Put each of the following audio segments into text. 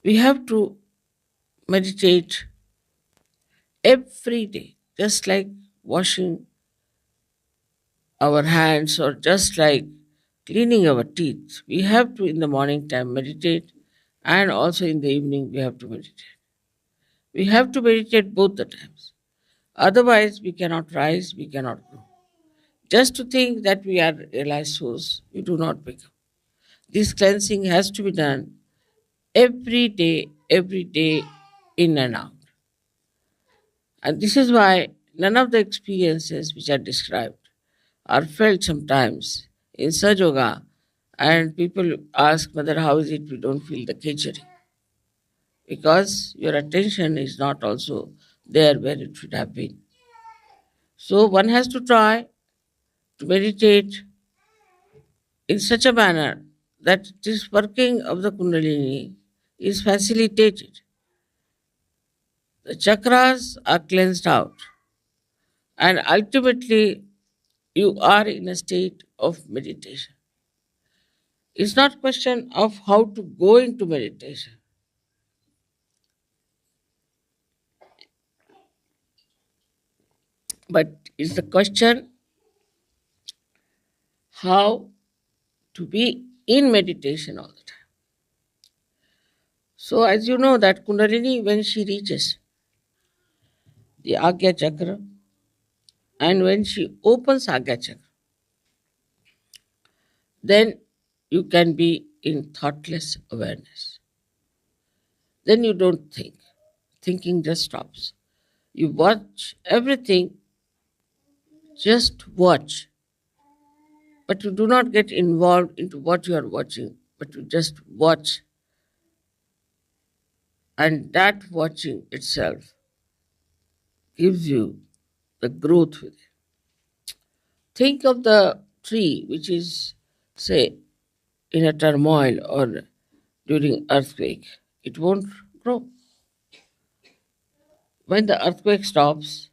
We have to meditate every day, just like washing our hands or just like cleaning our teeth. We have to, in the morning time, meditate, and also in the evening, we have to meditate. We have to meditate both the times. Otherwise, we cannot rise, we cannot grow. Just to think that we are realized souls, we do not become. This cleansing has to be done every day, in and out. And this is why none of the experiences which are described are felt sometimes in Sajoga. And people ask, Mother, how is it we don't feel the khichdi? Because your attention is not also there where it should have been. So one has to try to meditate in such a manner that this working of the Kundalini is facilitated. The chakras are cleansed out, and ultimately you are in a state of meditation. It's not question of how to go into meditation, but it's the question how to be in meditation all the time. So as you know that Kundalini, when she reaches the Agya Chakra and when she opens Agya Chakra, then you can be in thoughtless awareness. Then you don't think. Thinking just stops. You watch everything, just watch. But you do not get involved into what you are watching, but you just watch. And that watching itself gives you the growth with it. Think of the tree which is, say, in a turmoil or during earthquake. It won't grow. When the earthquake stops,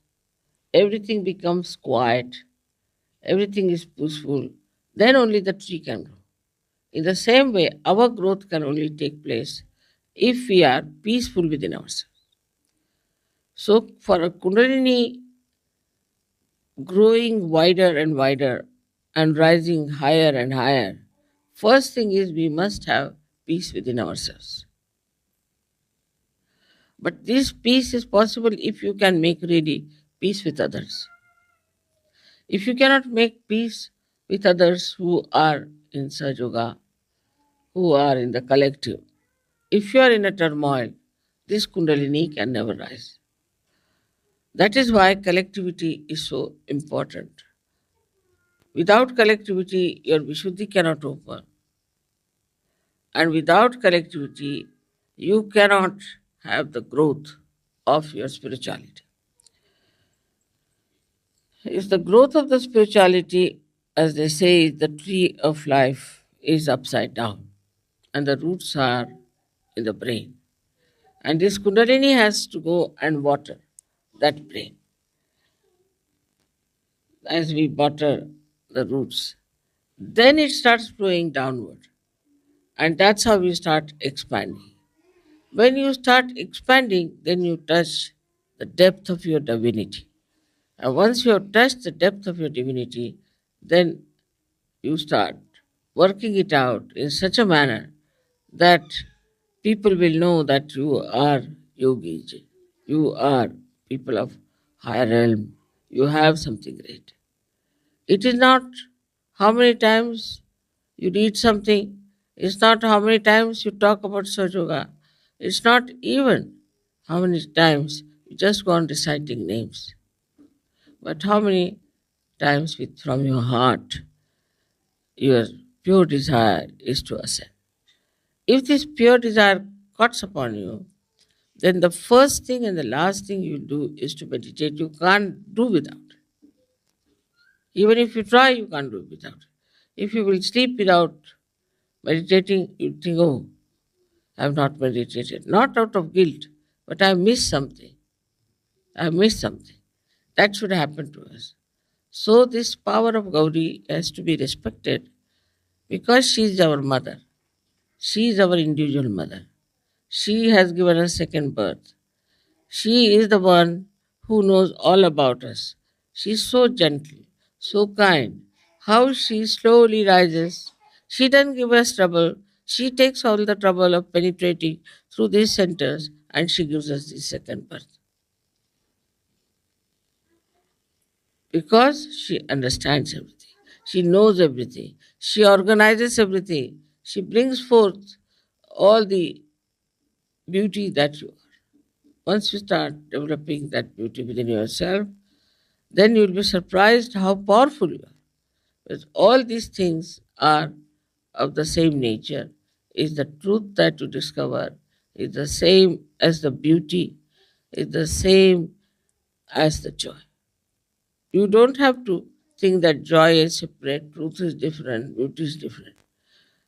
everything becomes quiet, everything is peaceful, then only the tree can grow. In the same way, our growth can only take place if we are peaceful within ourselves. So, for a Kundalini growing wider and wider and rising higher and higher, first thing is we must have peace within ourselves. But this peace is possible if you can make ready peace with others. If you cannot make peace with others who are in Sajoga, who are in the collective, if you are in a turmoil, this Kundalini can never rise. That is why collectivity is so important. Without collectivity, your Vishuddhi cannot open. And without collectivity, you cannot have the growth of your spirituality. It's the growth of the spirituality, as they say, the tree of life is upside down, and the roots are in the brain. And this Kundalini has to go and water that brain as we water the roots. Then it starts flowing downward, and that's how we start expanding. When you start expanding, then you touch the depth of your divinity. And once you have touched the depth of your divinity, then you start working it out in such a manner that people will know that you are yogis, you are people of higher realm, you have something great. It is not how many times you read something, it's not how many times you talk about Sajoga, it's not even how many times you just go on reciting names, but how many times from your heart your pure desire is to ascend. If this pure desire cuts upon you, then the first thing and the last thing you do is to meditate. You can't do without. Even if you try, you can't do it without. If you will sleep without meditating, you think, oh, I have not meditated. Not out of guilt, but I missed something. I missed something. That should happen to us. So this power of Gauri has to be respected because she is our mother. She is our individual mother. She has given us second birth. She is the one who knows all about us. She's so gentle, so kind. How she slowly rises. She doesn't give us trouble. She takes all the trouble of penetrating through these centers and she gives us the second birth. Because she understands everything. She knows everything. She organizes everything. She brings forth all the beauty that you are. Once you start developing that beauty within yourself, then you'll be surprised how powerful you are. Because all these things are of the same nature. Is the truth that you discover is the same as the beauty, is the same as the joy. You don't have to think that joy is separate, truth is different, beauty is different.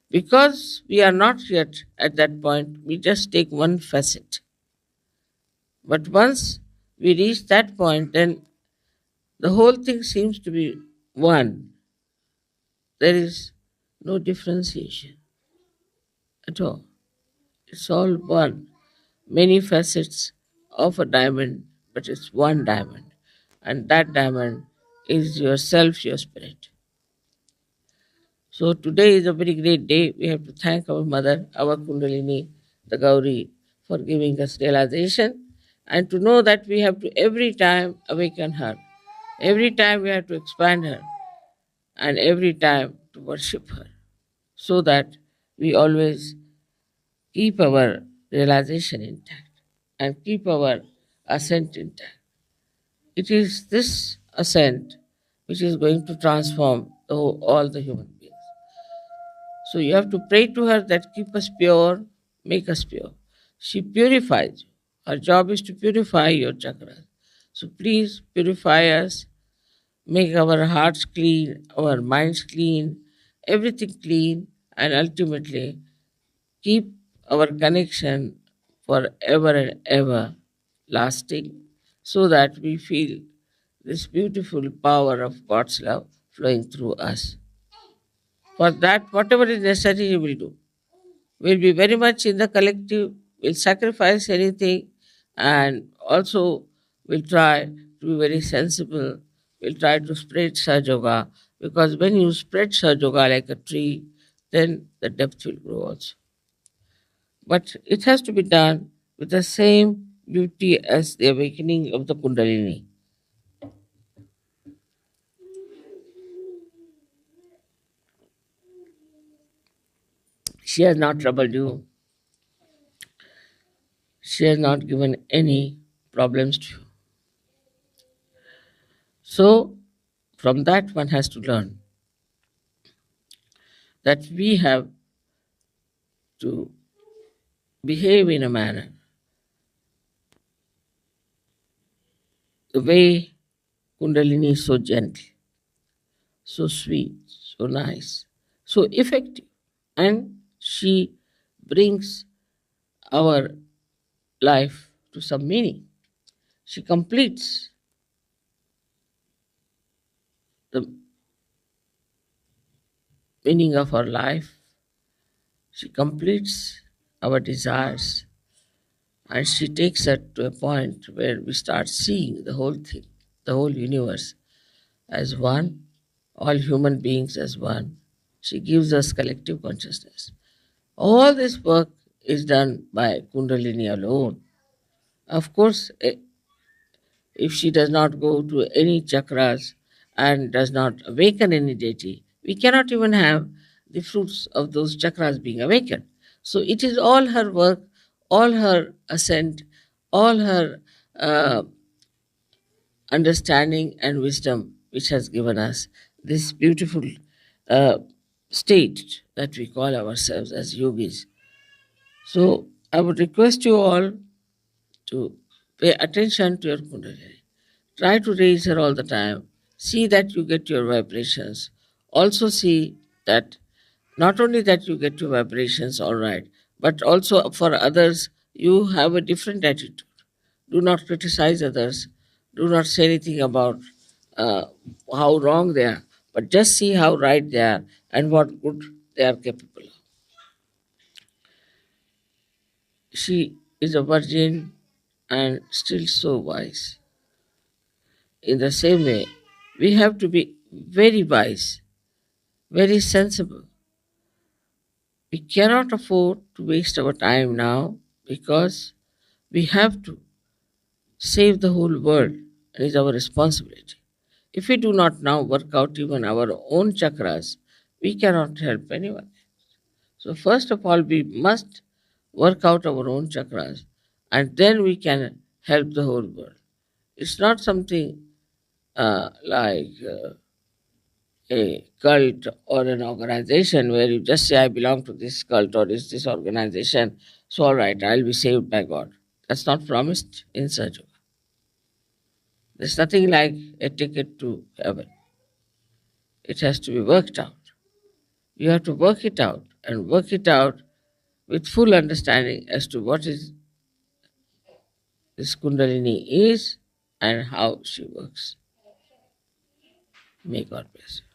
Because we are not yet at that point, we just take one facet. But once we reach that point, then the whole thing seems to be one. There is no differentiation at all. It's all one. Many facets of a diamond, but it's one diamond. And that diamond is yourself, your spirit. So today is a very great day. We have to thank our mother, our Kundalini, the Gauri, for giving us realization and to know that we have to every time awaken her. Every time we have to expand her and every time to worship her so that we always keep our realization intact and keep our ascent intact. It is this ascent which is going to transform all the human beings. So you have to pray to her that keep us pure, make us pure. She purifies you. Her job is to purify your chakras. So please purify us, make our hearts clean, our minds clean, everything clean, and ultimately keep our connection forever and ever lasting so that we feel this beautiful power of God's love flowing through us. For that, whatever is necessary, we will do. We'll be very much in the collective, we'll sacrifice anything, and also we'll try to be very sensible. We'll try to spread Saj Yoga because when you spread Saj Yoga like a tree, then the depth will grow also. But it has to be done with the same beauty as the awakening of the Kundalini. She has not troubled you. She has not given any problems to you. So, from that, one has to learn that we have to behave in a manner the way Kundalini is so gentle, so sweet, so nice, so effective, and she brings our life to some meaning. She completes the meaning of our life. She completes our desires and she takes us to a point where we start seeing the whole thing, the whole universe as one, all human beings as one. She gives us collective consciousness. All this work is done by Kundalini alone. Of course, if she does not go to any chakras and does not awaken any deity, we cannot even have the fruits of those chakras being awakened. So it is all her work, all her ascent, all her uh, understanding and wisdom which has given us this beautiful uh, state that we call ourselves as yogis. So I would request you all to pay attention to your Kundalini. Try to raise her all the time. See that you get your vibrations. Also see that not only that you get your vibrations all right, but also for others you have a different attitude. Do not criticize others. Do not say anything about uh, how wrong they are, but just see how right they are and what good they are capable of. She is a virgin and still so wise. In the same way, we have to be very wise, very sensible. We cannot afford to waste our time now because we have to save the whole world. It is our responsibility. If we do not now work out even our own chakras, we cannot help anyone. So, first of all, we must work out our own chakras and then we can help the whole world. It's not something like a cult or an organization where you just say, I belong to this cult or this organization, so all right, I'll be saved by God. That's not promised in such a way. There's nothing like a ticket to heaven. It has to be worked out. You have to work it out and work it out with full understanding as to what is this Kundalini is and how she works. May God bless you.